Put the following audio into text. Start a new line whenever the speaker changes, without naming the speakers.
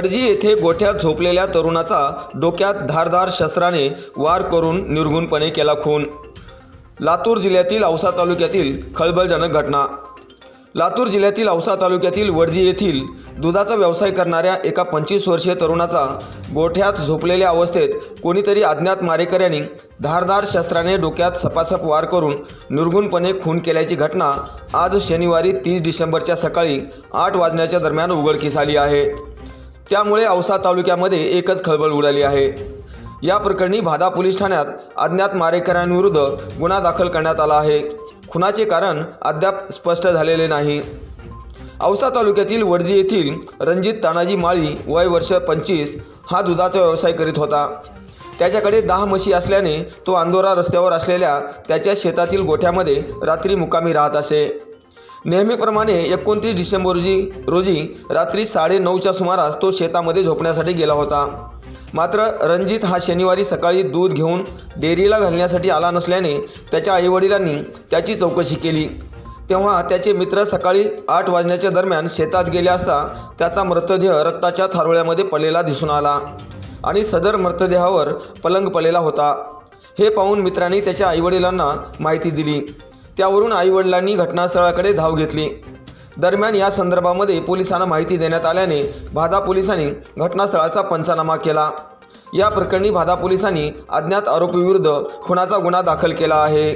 वडजी येथे गोठ्यात झोपलेल्या तरुणाचा डोक्यात धारदार शस्त्राने वार करून निर्घृणपणे केला खून। लातूर जिल्ह्यातील औसा तालुक्यातील खळबळजनक घटना। लातूर जिल्ह्यातील औसा तालुक्यातील वडजी येथील दुधाचा व्यवसाय करणाऱ्या एका 25 वर्षीय तरुणाचा गोठ्यात झोपलेल्या अवस्थेत कोणीतरी अज्ञात मारेकऱ्यांनी धारदार शस्त्राने डोक्यात सपासप वार करून निर्घृणपणे खून केल्याची घटना आज शनिवारी 30 डिसेंबरच्या सकाळी 8 वाजण्याच्या दरम्यान उघडकीस आली आहे। त्यामुळे औसा तालुक्यामध्ये एकच खळबळ उडाली आहे। या प्रकरणी भादा पोलीस ठाण्यात अज्ञात मारेकऱ्यांविरुद्ध गुन्हा दाखल करण्यात आला आहे। खुनाचे कारण अद्याप स्पष्ट झालेले नाही। औसा तालुक्यातील वडजी येथील रणजित तानाजी माळी वय वर्ष 25 हा दुधाचा व्यवसाय करीत होता। त्याच्याकडे 10 म्हशी असल्याने तो अंदोरा रस्त्यावर असलेल्या त्याच्या शेतातील गोठ्यामध्ये रात्री मुक्कामी राहत असे। नेहमीप्रमाणे 29 डिसेंबर रोजी रात्री 9:30च्या सुमारास तो शेतामध्ये झोपण्यासाठी गेला होता। मात्र रणजित हा शनिवारी सकाळी दूध घेऊन डेअरीला घालण्यासाठी आला नसल्याने त्याच्या आईवडिलांनी त्याची चौकशी केली। तेव्हा त्याचे मित्र सकाळी 8 वाजण्याच्या दरम्यान शेतात गेले असता त्याचा मृतदेह रक्ताच्या थारोळ्यामध्ये पडलेला दिसून आला आणि सदर मृतदेहावर पलंग पडलेला होता। हे पाहून मित्रांनी त्याच्या आईवडिलांना माहिती दिली। त्यावरून आईवडिलांनी घटनास्थळाकडे धाव घेतली। दरम्यान या संदर्भामध्ये पोलिसांना माहिती देण्यात आल्याने भादा पोलिसांनी घटनास्थळाचा पंचनामा केला। या प्रकरणी भादा पोलिसांनी अज्ञात आरोपीविरुद्ध खुनाचा गुन्हा दाखल केला आहे।